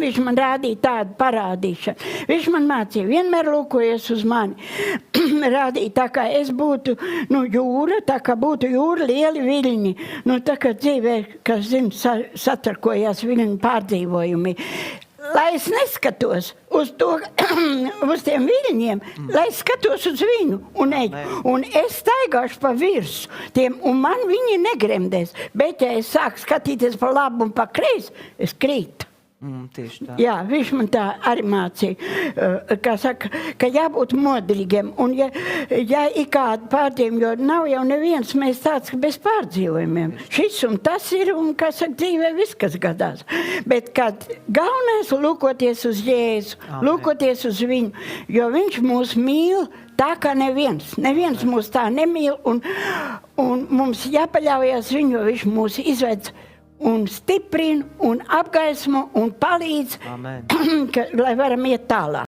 viņš man rādīja tādu parādīšanu. Viņš man mācīja, vienmēr lūkojies uz mani. Rādīja tā, kā es būtu, jūra, tā kā būtu jūra lieli viļņi. Tā kā dzīvē, kas satarkojās viļņu pārdzīvojumi. Lai es neskatos uz tiem viļņiem, lai es skatos uz viņu un eju. Un es staigāšu pa virsu tiem, un man viņi negremdēs. Bet, ja es sāku skatīties pa labu un pa kreisi, es krītu. Tieši tā. Jā, viņš man tā arī mācīja, kā saka, ka jābūt modrīgiem. Un ja ir kādi pārdzīvojumi, jo nav jau neviens mēs tāds bez pārdzīvojumiem. Šis un tas ir, un, kā saka, dzīvē viss, kas gadās. Bet kad galvenais lūkoties uz Jēzu, lūkoties uz viņu, jo viņš mūs mīl tā, kā neviens. Neviens mūs tā nemīl, un mums jāpaļaujas viņu, jo viņš mūs izved un stiprina, un apgaismo, un palīdz, lai varam iet tālāk.